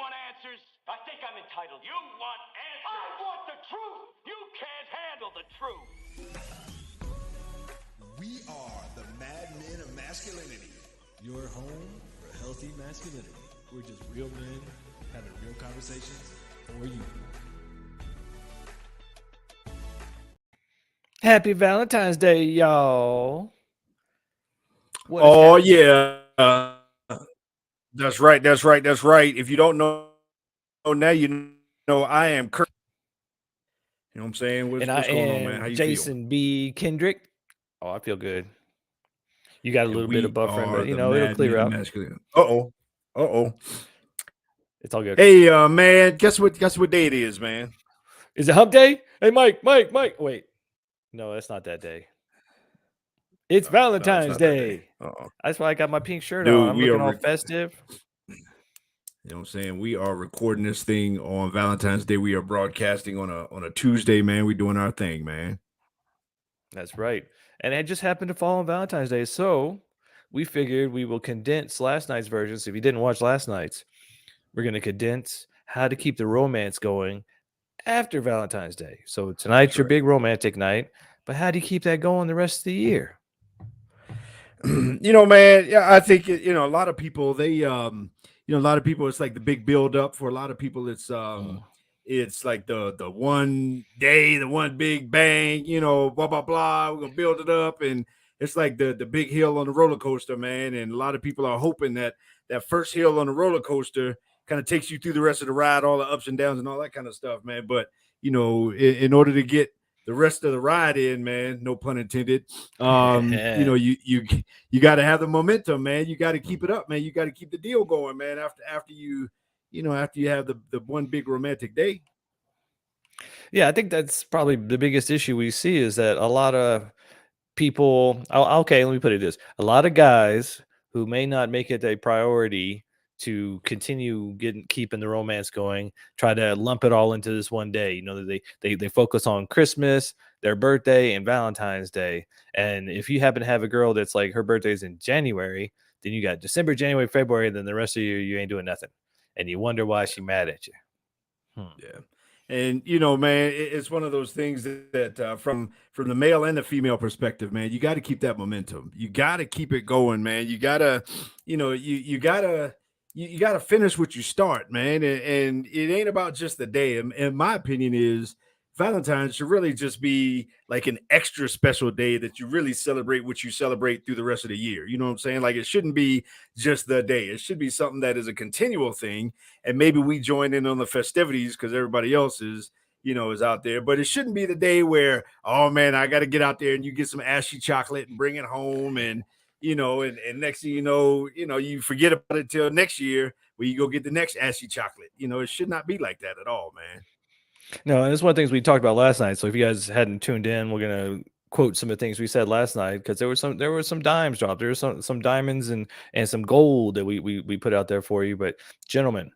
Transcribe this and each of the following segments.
want answers? I think I'm entitled. You want answers? I want the truth. You can't handle the truth. We are the Mad Men of Masculinity. Your home for healthy masculinity. We're just real men having real conversations for you. Happy Valentine's Day, y'all. Oh, yeah. That's right. If you don't know now, you know I am Kurt. You know what I'm saying? What's going on, man? How you Jason feel? B. Kendrick. Oh, I feel good. You got a little bit of buffering, but it'll clear out. Uh-oh. It's all good. Hey, man, guess what day it is, man? Is it hump day? Hey, Mike. Wait. No, that's not that day. It's Valentine's Day. That's why I got my pink shirt on. I'm looking all festive. You know what I'm saying? We are recording this thing on Valentine's Day. We are broadcasting on a Tuesday, man. We're doing our thing, man. That's right. And it just happened to fall on Valentine's Day. So we figured we will condense last night's version. So if you didn't watch last night's, we're going to condense how to keep the romance going after Valentine's Day. So tonight's your big romantic night, but how do you keep that going the rest of the year? You know, man, yeah, I think, a lot of people, it's like the big build up. For a lot of people, it's like the one day, the one big bang, blah, blah, blah. We're going to build it up. And it's like the big hill on the roller coaster, man. And a lot of people are hoping that first hill on the roller coaster kind of takes you through the rest of the ride, all the ups and downs and all that kind of stuff, man. But, in order to get the rest of the ride in, man, no pun intended, you got to have the momentum, man. You got to keep it up, man. You got to keep the deal going, man, after you have the one big romantic day. Yeah, I think that's probably the biggest issue we see is that a lot of people, okay, let me put it this. A lot of guys who may not make it a priority to continue keeping the romance going, try to lump it all into this one day. They focus on Christmas, their birthday, and Valentine's Day. And if you happen to have a girl that's like her birthday's in January, then you got December, January, February, and then the rest of you ain't doing nothing. And you wonder why she's mad at you. Yeah. And, man, it's one of those things that from the male and the female perspective, man, you got to keep that momentum. You got to keep it going, man. You got to, you got to finish what you start, man. And it ain't about just the day. And my opinion is Valentine's should really just be like an extra special day that you really celebrate what you celebrate through the rest of the year. You know what I'm saying? Like, it shouldn't be just the day. It should be something that is a continual thing. And maybe we join in on the festivities because everybody else is out there. But it shouldn't be the day where, oh, man, I got to get out there and you get some ashy chocolate and bring it home. And, and next thing you forget about it till next year where you go get the next ashy chocolate. It should not be like that at all, man. No, and it's one of the things we talked about last night. So if you guys hadn't tuned in, we're gonna quote some of the things we said last night because there were some dimes dropped. There were some diamonds and some gold that we put out there for you. But gentlemen,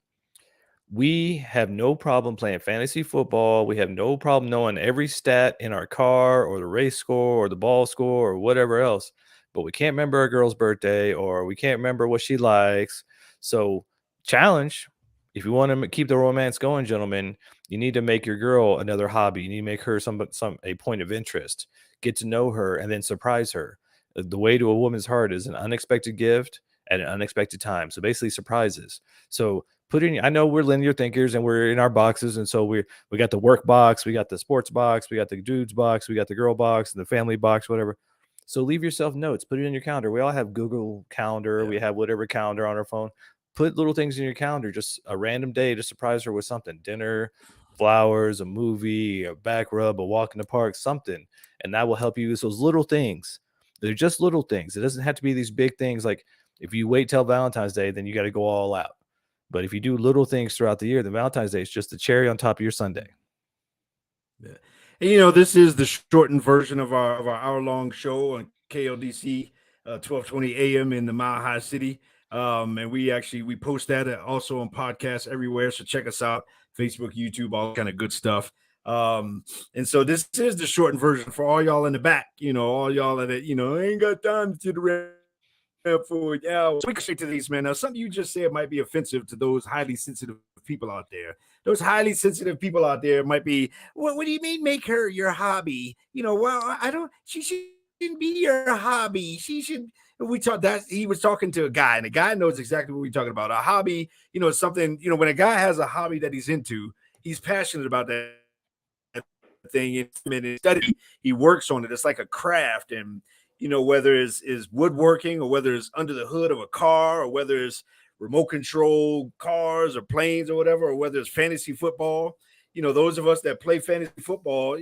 we have no problem playing fantasy football. We have no problem knowing every stat in our car or the race score or the ball score or whatever else. But we can't remember a girl's birthday or we can't remember what she likes. So challenge. If you want to keep the romance going, gentlemen, you need to make your girl another hobby. You need to make her a point of interest. Get to know her and then surprise her. The way to a woman's heart is an unexpected gift at an unexpected time. So basically surprises. So I know we're linear thinkers and we're in our boxes. And so we got the work box, we got the sports box, we got the dudes box, we got the girl box, the family box, whatever. So leave yourself notes, put it in your calendar. We all have Google Calendar. Yeah. We have whatever calendar on our phone. Put little things in your calendar, just a random day to surprise her with something, dinner, flowers, a movie, a back rub, a walk in the park, something. And that will help you use those little things. They're just little things. It doesn't have to be these big things. Like if you wait till Valentine's Day, then you got to go all out. But if you do little things throughout the year, then Valentine's Day is just the cherry on top of your sundae. Yeah. And, this is the shortened version of our hour-long show on KLDC, 1220 AM in the Mile High City. And we post that also on podcasts everywhere. So check us out, Facebook, YouTube, all kind of good stuff. And so this is the shortened version for all y'all in the back, all y'all that, ain't got time to the for it. Yeah, so we can straight to these, man. Now, something you just said might be offensive to those highly sensitive people out there. Those highly sensitive people out there might be, what do you mean make her your hobby? Well, I don't, she shouldn't be your hobby. She should, we talked that he was talking to a guy, and the guy knows exactly what we're talking about. A hobby, is something, when a guy has a hobby that he's into, he's passionate about that thing and study, he works on it. It's like a craft. And whether it's woodworking, or whether it's under the hood of a car, or whether it's remote control cars or planes or whatever, or whether it's fantasy football, those of us that play fantasy football,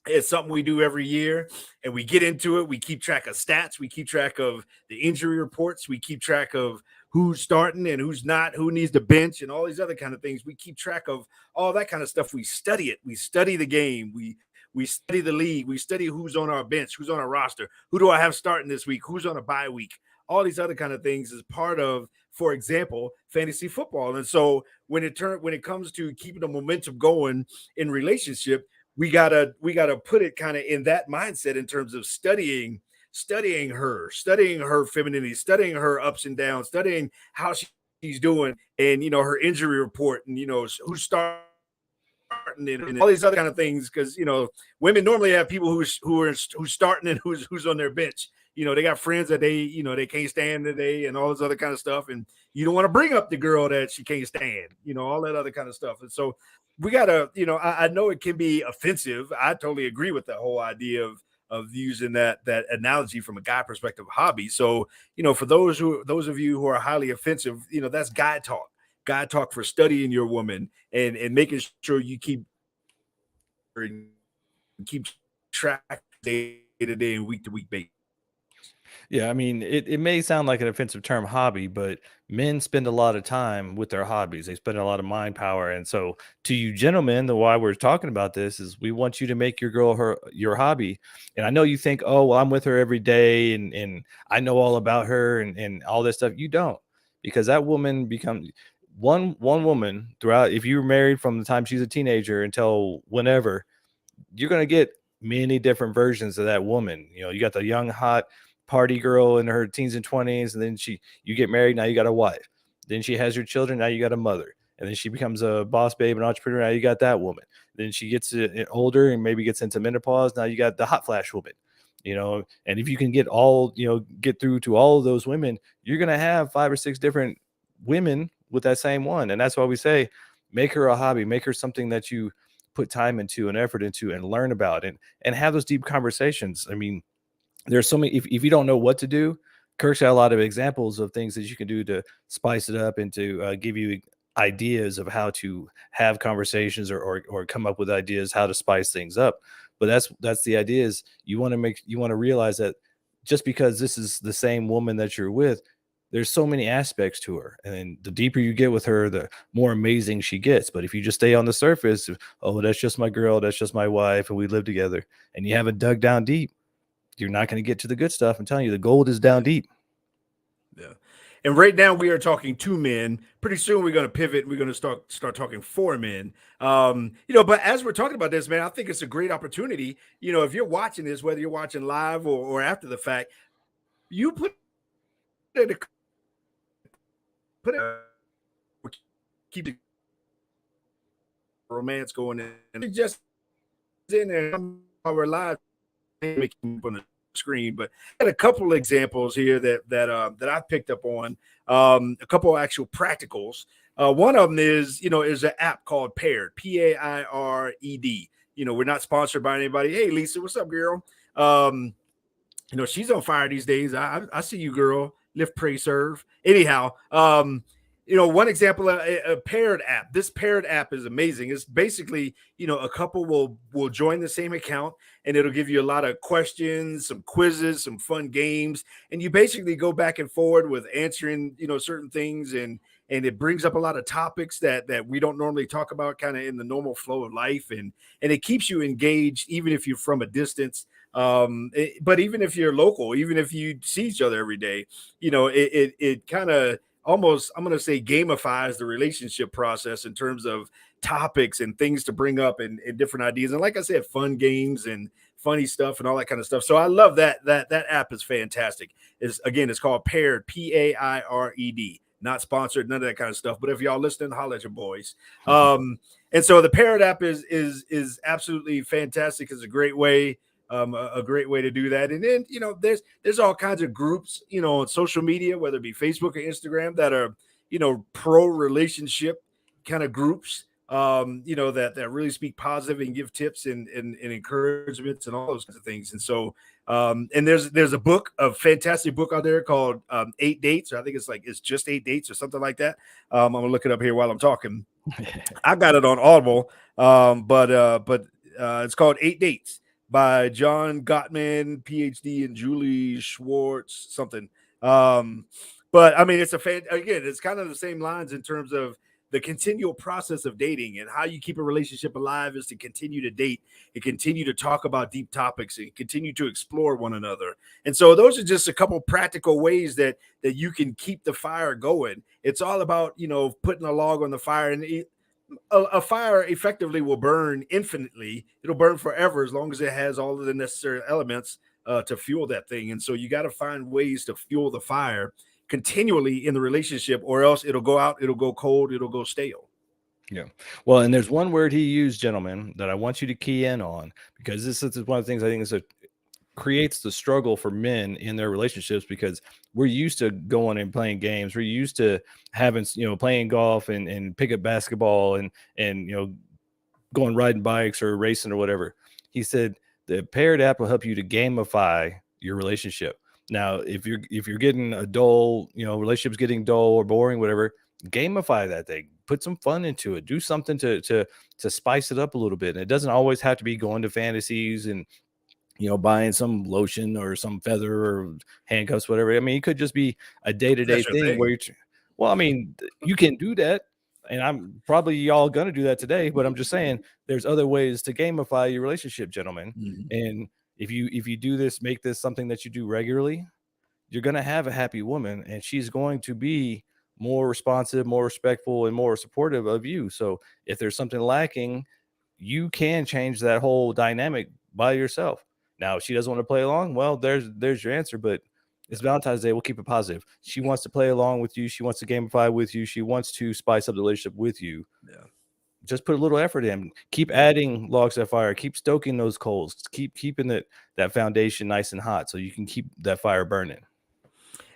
it's something we do every year, and we get into it. We keep track of stats. We keep track of the injury reports. We keep track of who's starting and who's not, who needs to bench, and all these other kind of things. We keep track of all that kind of stuff. We study it. We study the game. We study the league. We study who's on our bench, who's on our roster, who do I have starting this week, who's on a bye week. All these other kind of things is part of, for example, fantasy football. And so when it comes to keeping the momentum going in relationship, we gotta put it kind of in that mindset in terms of studying her femininity, studying her ups and downs, studying how she's doing, and her injury report, and who's starting and all these other kind of things, because women normally have people who's starting and who's on their bench. They got friends that they can't stand today, and all this other kind of stuff, and you don't want to bring up the girl that she can't stand, all that other kind of stuff. And so we gotta, I know it can be offensive. I totally agree with the whole idea of using that analogy from a guy perspective hobby. So, for those of you who are highly offensive, that's guy talk for studying your woman and making sure you keep track day to day and week to week basis. Yeah, I mean, it may sound like an offensive term, hobby, but men spend a lot of time with their hobbies. They spend a lot of mind power. And so, to you gentlemen, the why we're talking about this is we want you to make your girl your hobby. And I know you think, oh, well, I'm with her every day and I know all about her and all this stuff. You don't, because that woman becomes one woman throughout. If you were married from the time she's a teenager until whenever, you're going to get many different versions of that woman. You got the young, hot party girl in her teens and 20s, and then you get married, now you got a wife, then she has your children, now you got a mother, and then she becomes a boss babe and entrepreneur, now you got that woman. Then she gets older and maybe gets into menopause, now you got the hot flash woman. And if you can get get through to all of those women, you're going to have 5 or 6 different women with that same one. And that's why we say make her a hobby, make her something that you put time into and effort into and learn about, and have those deep conversations. I mean, there's so many, if you don't know what to do, Kirk's got a lot of examples of things that you can do to spice it up and to give you ideas of how to have conversations or come up with ideas how to spice things up. But that's the idea, is you want to realize that just because this is the same woman that you're with, there's so many aspects to her, and the deeper you get with her, the more amazing she gets. But if you just stay on the surface, oh, that's just my girl, that's just my wife, and we live together, and you haven't dug down deep, you're not going to get to the good stuff. I'm telling you, the gold is down deep. Yeah. And right now we are talking to men. Pretty soon we're going to pivot. And we're going to start talking for men. But as we're talking about this, man, I think it's a great opportunity. If you're watching this, whether you're watching live or after the fact, you keep the romance going in. Just in there, we're live making on the screen, but I had a couple of examples here that I picked up on, a couple of actual practicals. One of them is an app called Paired, Paired. We're not sponsored by anybody. Hey, Lisa, what's up, girl? She's on fire these days. I see you, girl. Lift, pray, serve. Anyhow, one example, a Paired app. This Paired app is amazing. It's basically, a couple will join the same account, and it'll give you a lot of questions, some quizzes, some fun games, and you basically go back and forward with answering, certain things, and it brings up a lot of topics that we don't normally talk about kind of in the normal flow of life, and it keeps you engaged even if you're from a distance. But even if you're local, even if you see each other every day, it kind of almost, I'm going to say, gamifies the relationship process in terms of topics and things to bring up and different ideas. And like I said, fun games and funny stuff and all that kind of stuff. So I love that app is fantastic. It's called Paired, Paired. not sponsored, none of that kind of stuff. But if y'all listening, holla at your boys. And so the Parrot app is absolutely fantastic. It's a great way. A great way to do that. And then, there's all kinds of groups, on social media, whether it be Facebook or Instagram, that are, pro relationship kind of groups, that really speak positive and give tips and encouragements and all those kinds of things. And so, and there's a book, a fantastic book out there called 8 Dates. Or I think it's just 8 Dates or something like that. I'm gonna look it up here while I'm talking. I got it on Audible, but it's called 8 Dates by John Gottman, PhD, and Julie Schwartz, something. But I mean, it's it's kind of the same lines in terms of the continual process of dating, and how you keep a relationship alive is to continue to date and continue to talk about deep topics and continue to explore one another. And so those are just a couple practical ways that you can keep the fire going. It's all about, putting a log on the fire, and a fire effectively will burn infinitely. It'll burn forever as long as it has all of the necessary elements to fuel that thing. And so you got to find ways to fuel the fire continually in the relationship, or else it'll go out, it'll go cold, it'll go stale. Yeah. Well, and there's one word he used, gentlemen, that I want you to key in on, because this is one of the things I think creates the struggle for men in their relationships, because we're used to going and playing games. We're used to having, playing golf and pick up basketball and going riding bikes or racing or whatever. He said the Parrot app will help you to gamify your relationship. Now, if you're getting a dull, relationship's getting dull or boring, whatever, gamify that thing. Put some fun into it. Do something to spice it up a little bit. And it doesn't always have to be going to fantasies and buying some lotion or some feather or handcuffs, whatever. I mean, it could just be a day-to-day thing where you can do that. And I'm probably y'all going to do that today, but I'm just saying there's other ways to gamify your relationship, gentlemen. Mm-hmm. And if you do this, make this something that you do regularly, you're going to have a happy woman, and she's going to be more responsive, more respectful, and more supportive of you. So if there's something lacking, you can change that whole dynamic by yourself. Now, if she doesn't want to play along, well, there's your answer, but it's Valentine's Day. We'll keep it positive. She wants to play along with you. She wants to gamify with you. She wants to spice up the relationship with you. Yeah. Just put a little effort in. Keep adding logs to that fire. Keep stoking those coals. Keep keeping that foundation nice and hot so you can keep that fire burning.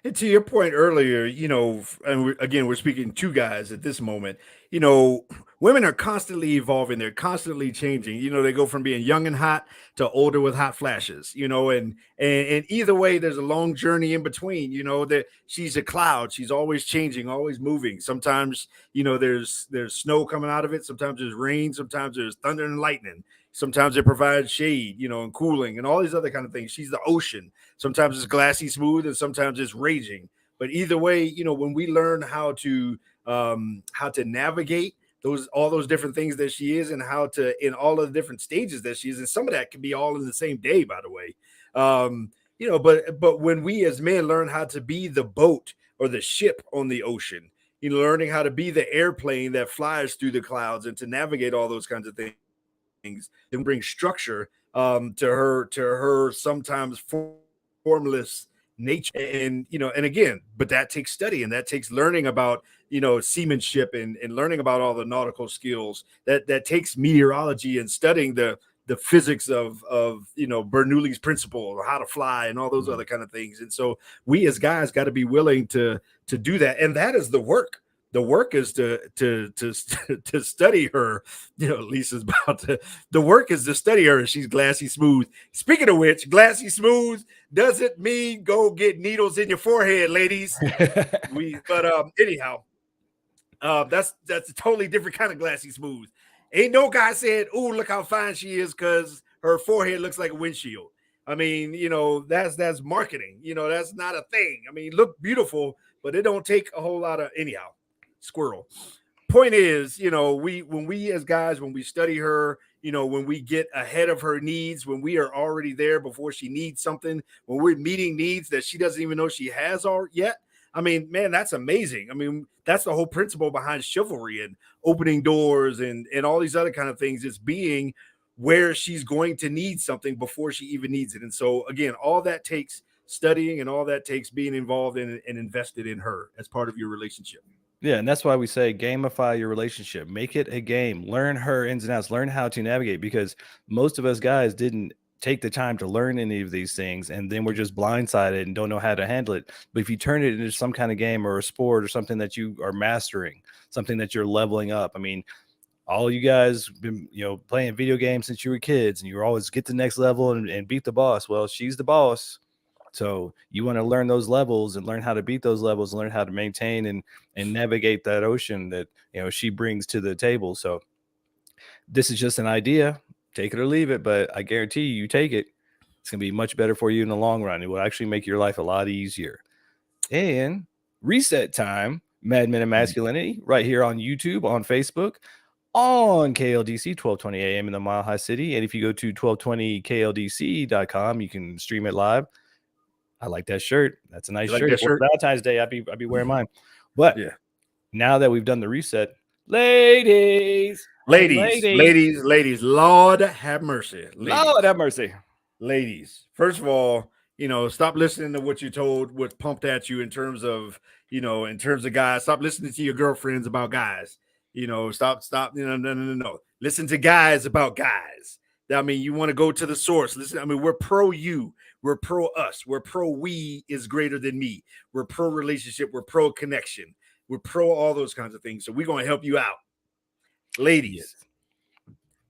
And to your point earlier, and we're speaking to guys at this moment, women are constantly evolving. They're constantly changing. They go from being young and hot to older with hot flashes, and either way, there's a long journey in between, that she's a cloud. She's always changing, always moving. Sometimes, there's snow coming out of it. Sometimes there's rain. Sometimes there's thunder and lightning. Sometimes it provides shade, and cooling and all these other kind of things. She's the ocean. Sometimes it's glassy smooth and sometimes it's raging. But either way, when we learn how to navigate all those different things that she is, and how to, in all of the different stages that she is, and some of that can be all in the same day, by the way. But when we as men learn how to be the boat or the ship on the ocean, learning how to be the airplane that flies through the clouds and to navigate all those kinds of things, and bring structure to her sometimes formless nature. And again, but that takes study, and that takes learning about seamanship and learning about all the nautical skills. That takes meteorology and studying the physics of Bernoulli's principle, how to fly, and all those other kind of things. And so we as guys got to be willing to do that, and that is the work. The work is to study her. Lisa's about to. The work is to study her. She's glassy smooth. Speaking of which, glassy smooth doesn't mean go get needles in your forehead, ladies. Anyhow, that's a totally different kind of glassy smooth. Ain't no guy said, "Ooh, look how fine she is," because her forehead looks like a windshield. I mean, that's marketing. That's not a thing. I mean, look beautiful, but it don't take a whole lot of anyhow. Squirrel. Point is, when we as guys, when we study her, when we get ahead of her needs, when we are already there before she needs something, when we're meeting needs that she doesn't even know she has yet. I mean, man, that's amazing. I mean, that's the whole principle behind chivalry and opening doors and all these other kind of things. It's being where she's going to need something before she even needs it. And so again, all that takes studying, and all that takes being involved in and invested in her as part of your relationship. Yeah, and that's why we say gamify your relationship. Make it a game. Learn her ins and outs. Learn how to navigate, because most of us guys didn't take the time to learn any of these things, and then we're just blindsided and don't know how to handle it. But if you turn it into some kind of game or a sport or something that you are mastering, something that you're leveling up. I mean, all you guys been, playing video games since you were kids, and you always get to the next level and beat the boss. Well, she's the boss. So you want to learn those levels and learn how to beat those levels and learn how to maintain and navigate that ocean that she brings to the table. So this is just an idea. Take it or leave it, but I guarantee you take it. It's gonna be much better for you in the long run. It will actually make your life a lot easier. And reset time, Mad Men of Masculinity, right here on YouTube, on Facebook, on KLDC 1220 AM in the Mile High City. And if you go to 1220kldc.com, you can stream it live. I like that shirt. That's a nice like shirt. that shirt? Valentine's Day, I'd be wearing mine. But Yeah. now that we've done the reset, ladies, Lord have mercy. Lord have mercy. Ladies, first of all, stop listening to what you told, what's pumped at you in terms of guys. Stop listening to your girlfriends about guys. Stop. No. Listen to guys about guys. I mean, you want to go to the source. Listen, I mean, we're pro you. We're pro us. We're pro we is greater than me. We're pro relationship. We're pro connection. We're pro all those kinds of things. So we're going to help you out. Ladies,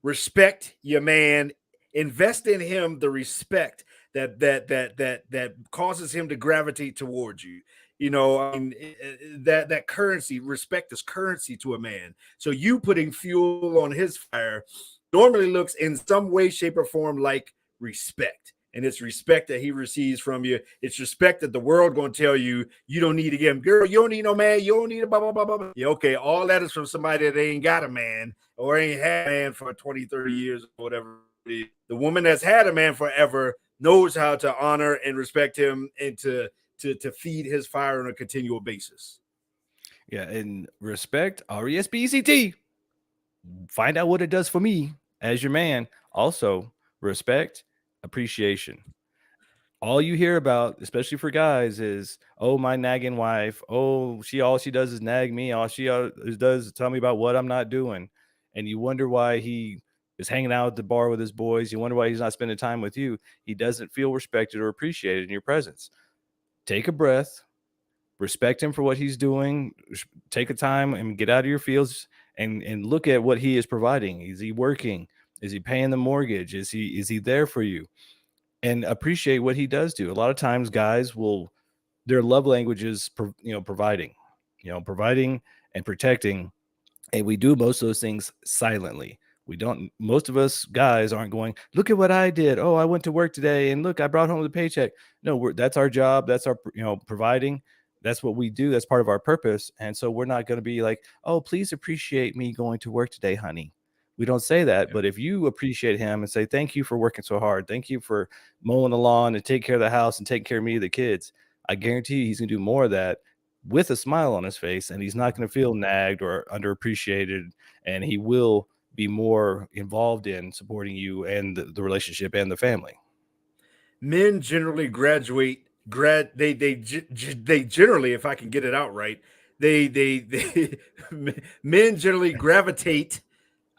respect your man. Invest in him the respect that causes him to gravitate towards you. That currency, respect is currency to a man. So you putting fuel on his fire normally looks in some way, shape, or form like respect. And it's respect that he receives from you. It's respect that the world going to tell you don't need to give him. Girl, you don't need no man. You don't need a blah, blah, blah, blah. Yeah, okay, all that is from somebody that ain't got a man or ain't had a man for 20, 30 years or whatever. The woman that's had a man forever knows how to honor and respect him and to feed his fire on a continual basis. Yeah, and respect, RESPECT. Find out what it does for me as your man. Also, respect, appreciation. All you hear about, especially for guys, is, oh, my nagging wife. Oh, all she does is nag me. All she does is tell me about what I'm not doing. And you wonder why he is hanging out at the bar with his boys. You wonder why he's not spending time with you. He doesn't feel respected or appreciated in your presence. Take a breath, respect him for what he's doing. Take a time and get out of your fields and look at what he is providing. Is he working? Is he paying the mortgage? Is he there for you? And appreciate what he does do. A lot of times guys their love language is providing and protecting. And we do most of those things silently. Most of us guys aren't going, look at what I did. Oh, I went to work today and look, I brought home the paycheck. No, that's our job. That's our, providing. That's what we do. That's part of our purpose. And so we're not going to be like, oh, please appreciate me going to work today, honey. We don't say that. But if you appreciate him and say, thank you for working so hard. Thank you for mowing the lawn and taking care of the house and taking care of me and the kids. I guarantee you he's going to do more of that with a smile on his face, and he's not going to feel nagged or underappreciated, and he will be more involved in supporting you and the relationship and the family. Men generally they generally, if I can get it out right, men generally gravitate.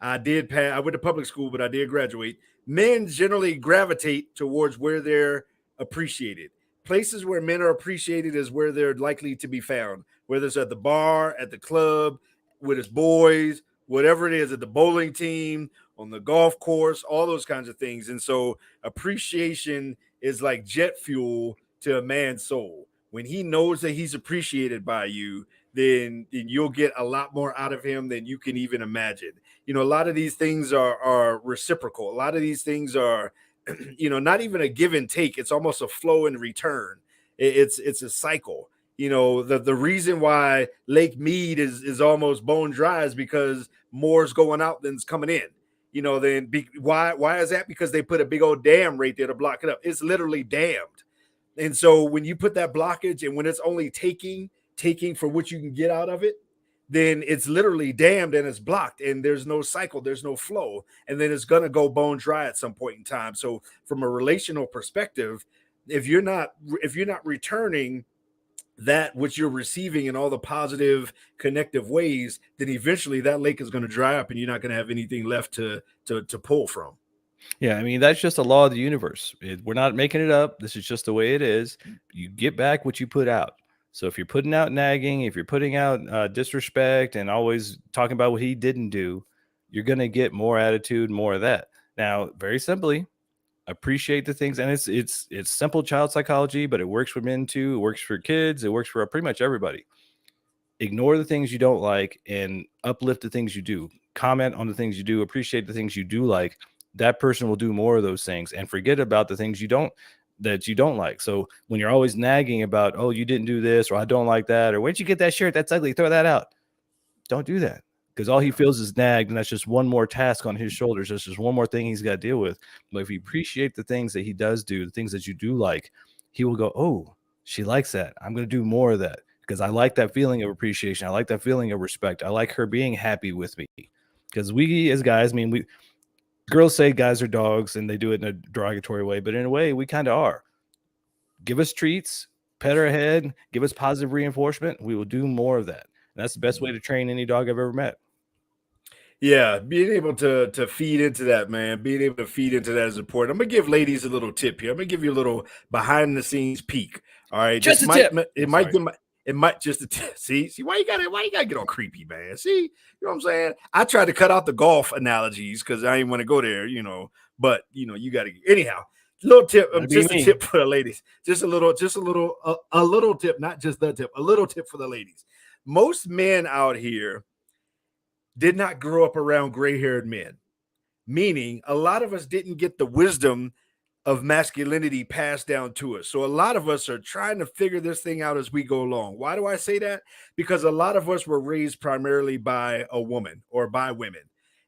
I went to public school, but I did graduate. Men generally gravitate towards where they're appreciated. Places where men are appreciated is where they're likely to be found, whether it's at the bar, at the club, with his boys, whatever it is, at the bowling team, on the golf course, all those kinds of things. And so appreciation is like jet fuel to a man's soul. When he knows that he's appreciated by you, then you'll get a lot more out of him than you can even imagine. A lot of these things are reciprocal. A lot of these things are, not even a give and take. It's almost a flow and return. It's a cycle. The reason why Lake Mead is almost bone dry is because more's going out than's coming in. Why is that? Because they put a big old dam right there to block it up. It's literally dammed. And so when you put that blockage and when it's only taking for what you can get out of it, then it's literally dammed and it's blocked and there's no cycle, there's no flow. And then it's going to go bone dry at some point in time. So from a relational perspective, if you're not returning that which you're receiving in all the positive connective ways, then eventually that lake is going to dry up and you're not going to have anything left to pull from. Yeah, I mean, that's just a law of the universe. We're not making it up. This is just the way it is. You get back what you put out. So if you're putting out nagging, if you're putting out disrespect and always talking about what he didn't do, you're going to get more attitude, more of that. Now, very simply, appreciate the things, and it's simple child psychology, but it works for men too. It works for kids. It works for pretty much everybody. Ignore the things you don't like and uplift the things you do. Comment on the things you do. Appreciate the things you do like. That person will do more of those things, and forget about the things you don't like. So when you're always nagging about, oh, you didn't do this, or I don't like that, or where'd you get that shirt? That's ugly. Throw that out. Don't do that, because all he feels is nagged, and that's just one more task on his shoulders. That's just one more thing he's got to deal with. But if you appreciate the things that he does do, the things that you do like, he will go, oh, she likes that. I'm going to do more of that, because I like that feeling of appreciation. I like that feeling of respect. I like her being happy with me. Because we as guys, I mean, girls say guys are dogs and they do it in a derogatory way, but in a way, we kind of are. Give us treats, pet our head, give us positive reinforcement. We will do more of that. And that's the best way to train any dog I've ever met. Yeah, being able to feed into that, man, being able to feed into that is important. I'm gonna give ladies a little tip here. I'm gonna give you a little behind the scenes peek. All right, Just this a tip. it might just a tip. See why you gotta get all creepy, man. See, you know what I'm saying? I tried to cut out the golf analogies because I didn't want to go there, but you gotta anyhow. Little tip, just a tip for the ladies. Just a little tip, not just the tip, a little tip for the ladies. Most men out here did not grow up around gray-haired men, meaning a lot of us didn't get the wisdom of masculinity passed down to us. So a lot of us are trying to figure this thing out as we go along. Why do I say that? Because a lot of us were raised primarily by a woman or by women.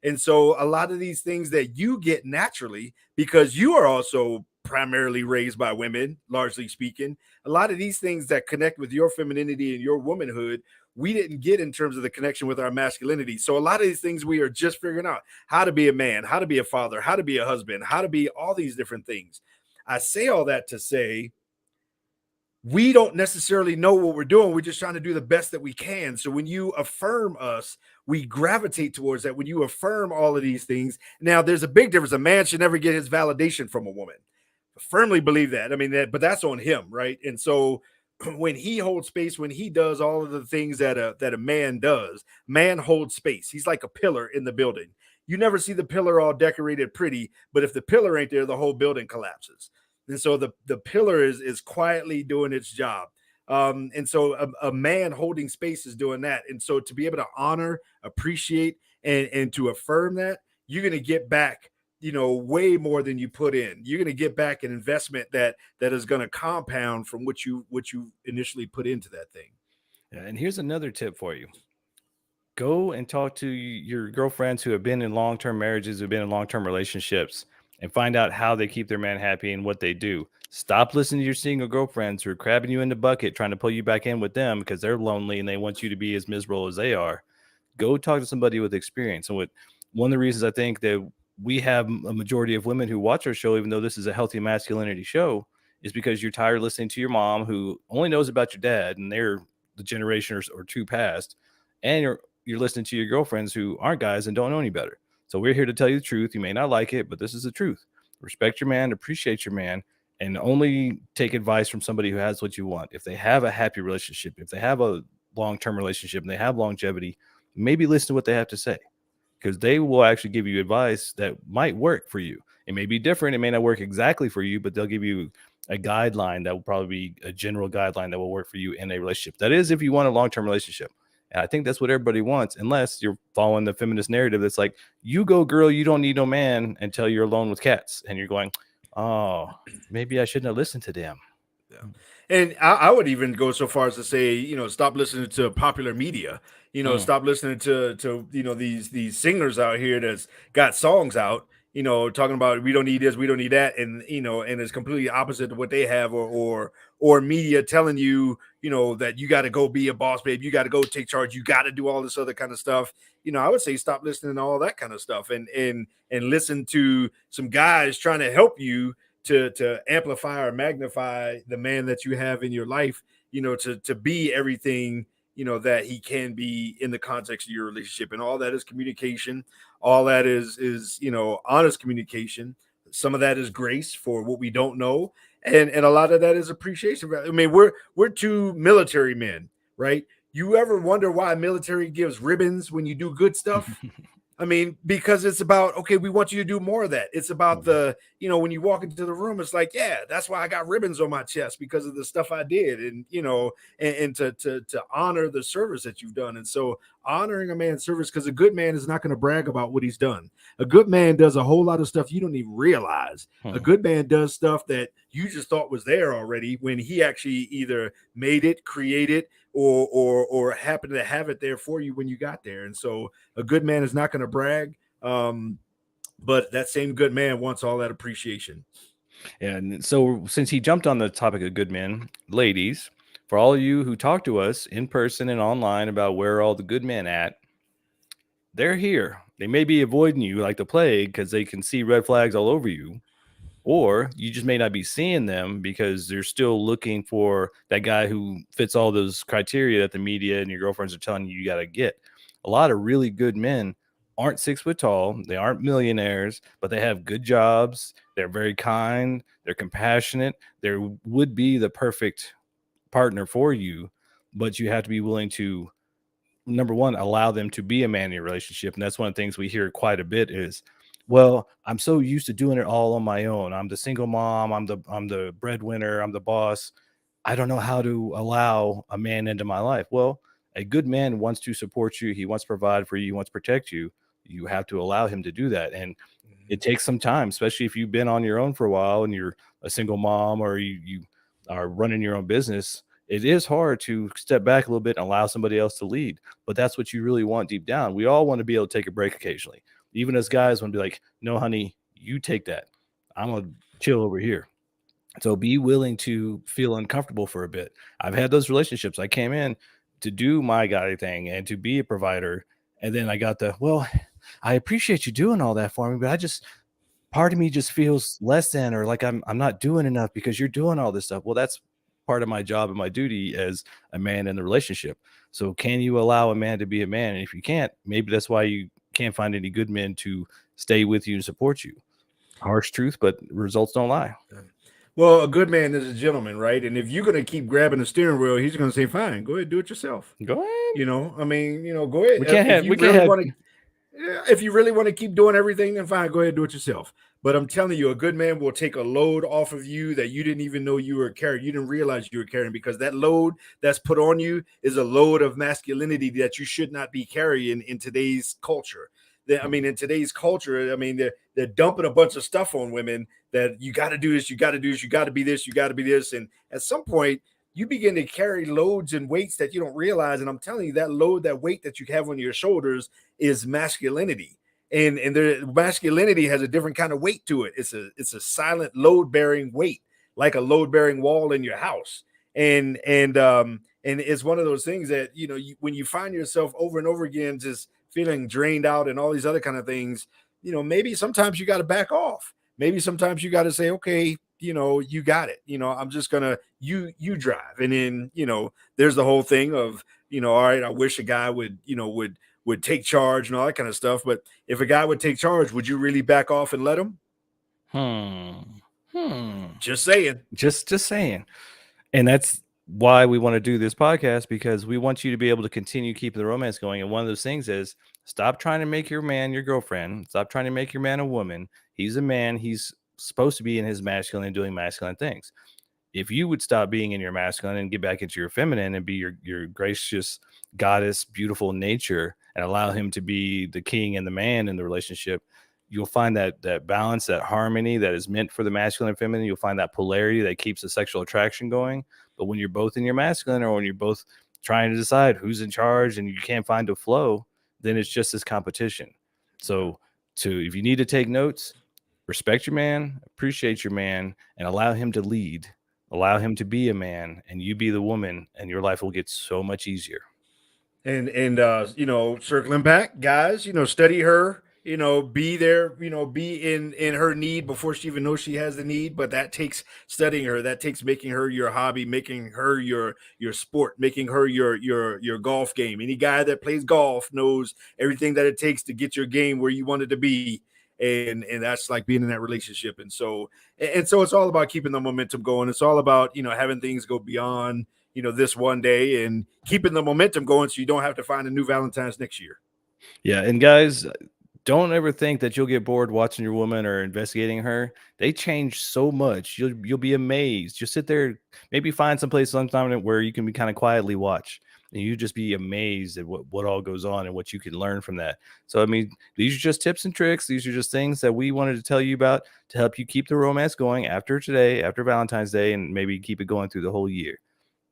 And so a lot of these things that you get naturally, because you are also primarily raised by women, largely speaking, a lot of these things that connect with your femininity and your womanhood, we didn't get in terms of the connection with our masculinity. So a lot of these things we are just figuring out how to be a man, how to be a father, how to be a husband, how to be all these different things. I say all that to say we don't necessarily know what we're doing. We're just trying to do the best that we can. So when you affirm us, we gravitate towards that. When you affirm all of these things, now there's a big difference. A man should never get his validation from a woman. I firmly believe that. I mean, but that's on him, right? And so when he holds space, when he does all of the things that a man does, man holds space. He's like a pillar in the building. You never see the pillar all decorated pretty, but if the pillar ain't there, the whole building collapses. And so the pillar is quietly doing its job. And so a man holding space is doing that. And so to be able to honor, appreciate, and to affirm that, you're going to get back way more than you put in. You're going to get back an investment that is going to compound from what you initially put into that thing. Yeah, and here's another tip for you. Go and talk to your girlfriends who have been in long-term marriages, who've been in long-term relationships, and find out how they keep their man happy and what they do. Stop listening to your single girlfriends who are crabbing you in the bucket, trying to pull you back in with them because they're lonely and they want you to be as miserable as they are. Go talk to somebody with experience. And one of the reasons I think that we have a majority of women who watch our show, even though this is a healthy masculinity show, is because you're tired of listening to your mom who only knows about your dad and they're the generation or two past, and you're listening to your girlfriends who aren't guys and don't know any better. So we're here to tell you the truth. You may not like it, but this is the truth. Respect your man, appreciate your man, and only take advice from somebody who has what you want. If they have a happy relationship, if they have a long-term relationship and they have longevity, maybe listen to what they have to say, because they will actually give you advice that might work for you. It may be different. It may not work exactly for you, but they'll give you a guideline that will probably be a general guideline that will work for you in a relationship. That is, if you want a long-term relationship. And I think that's what everybody wants, unless you're following the feminist narrative that's like, you go, girl, you don't need no man until you're alone with cats. And you're going, oh, maybe I shouldn't have listened to them. Yeah. And I would even go so far as to say, stop listening to popular media. Stop listening to these singers out here that's got songs out, talking about we don't need this, we don't need that, and and it's completely opposite to what they have, or media telling you, that you got to go be a boss, babe, you got to go take charge, you got to do all this other kind of stuff. I would say stop listening to all that kind of stuff and listen to some guys trying to help you to amplify or magnify the man that you have in your life, to be everything, that he can be in the context of your relationship. And all that is communication. All that is honest communication. Some of that is grace for what we don't know. And a lot of that is appreciation. I mean, we're two military men, right? You ever wonder why military gives ribbons when you do good stuff? I mean, because it's about, okay, we want you to do more of that. It's about when you walk into the room, it's like, yeah, that's why I got ribbons on my chest, because of the stuff I did. And, and to honor the service that you've done. And so honoring a man's service, because a good man is not going to brag about what he's done. A good man does a whole lot of stuff you don't even realize. A good man does stuff that you just thought was there already, when he actually either made it, created, or happened to have it there for you when you got there. And so a good man is not going to brag, but that same good man wants all that appreciation. And so, since he jumped on the topic of good men, ladies, for all of you who talk to us in person and online about where are all the good men at, they're here. They may be avoiding you like the plague because they can see red flags all over you, or you just may not be seeing them because they're still looking for that guy who fits all those criteria that the media and your girlfriends are telling you got to get. A lot of really good men aren't 6 foot tall. They aren't millionaires, but they have good jobs. They're very kind. They're compassionate. They would be the perfect partner for you, but you have to be willing to, number one, allow them to be a man in your relationship. And that's one of the things we hear quite a bit is, well, I'm so used to doing it all on my own. I'm the single mom. I'm the breadwinner. I'm the boss. I don't know how to allow a man into my life. Well, a good man wants to support you. He wants to provide for you. He wants to protect you. You have to allow him to do that. And it takes some time, especially if you've been on your own for a while and you're a single mom, or you are running your own business. It is hard to step back a little bit and allow somebody else to lead, but that's what you really want deep down. We all want to be able to take a break occasionally. Even as guys want to be like, no, honey, you take that. I'm going to chill over here. So be willing to feel uncomfortable for a bit. I've had those relationships. I came in to do my guy thing and to be a provider. And then I got well, I appreciate you doing all that for me, but part of me just feels less than, or like I'm not doing enough because you're doing all this stuff. Well, that's part of my job and my duty as a man in the relationship. So can you allow a man to be a man? And if you can't, maybe that's why you can't find any good men to stay with you and support you. Harsh truth, but results don't lie. Well, a good man is a gentleman, right? And if you're going to keep grabbing the steering wheel, he's going to say, fine, go ahead, do it yourself. Go ahead. Go ahead. If you really want to keep doing everything, then fine, go ahead, do it yourself. But I'm telling you, a good man will take a load off of you that you didn't even know you were carrying. You didn't realize you were carrying, because that load that's put on you is a load of masculinity that you should not be carrying in today's culture. In today's culture, they're dumping a bunch of stuff on women that you got to do this, you got to do this, you got to be this, you got to be this. And at some point, you begin to carry loads and weights that you don't realize. And I'm telling you, that load, that weight that you have on your shoulders is masculinity. And the masculinity has a different kind of weight to it. It's a silent load bearing weight, like a load bearing wall in your house. And it's one of those things that, when you find yourself over and over again, just feeling drained out and all these other kind of things, maybe sometimes you got to back off. Maybe sometimes you got to say, okay, you got it. I'm just gonna you drive. And then, there's the whole thing of, all right, I wish a guy would take charge and all that kind of stuff. But if a guy would take charge, would you really back off and let him? Just saying. Just saying. And that's why we want to do this podcast, because we want you to be able to continue keeping the romance going. And one of those things is, stop trying to make your man your girlfriend. Stop trying to make your man a woman. He's a man. He's supposed to be in his masculine and doing masculine things. If you would stop being in your masculine and get back into your feminine and be your gracious goddess, beautiful nature, and allow him to be the king and the man in the relationship, you'll find that balance, that harmony that is meant for the masculine and feminine. You'll find that polarity that keeps the sexual attraction going. But when you're both in your masculine, or when you're both trying to decide who's in charge and you can't find a flow, then it's just this competition. So if you need to take notes, respect your man, appreciate your man, and allow him to lead. Allow him to be a man, and you be the woman, and your life will get so much easier. And circling back, guys, study her, be there, be in her need before she even knows she has the need. But that takes studying her. That takes making her your hobby, making her your sport, making her your golf game. Any guy that plays golf knows everything that it takes to get your game where you want it to be. And that's like being in that relationship. And so it's all about keeping the momentum going. It's all about, having things go beyond, this one day and keeping the momentum going so you don't have to find a new Valentine's next year. Yeah, and guys, don't ever think that you'll get bored watching your woman or investigating her. They change so much. You'll be amazed. Just sit there, maybe find some place sometime where you can be kind of quietly watch, and you just be amazed at what all goes on and what you can learn from that. So I mean, these are just tips and tricks. These are just things that we wanted to tell you about to help you keep the romance going after today, after Valentine's Day, and maybe keep it going through the whole year.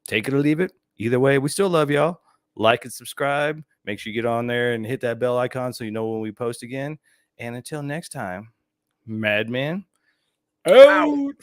Take it or leave it. Either way, we still love y'all. Like and subscribe. Make sure you get on there and hit that bell icon so you know when we post again. And until next time, Madman out.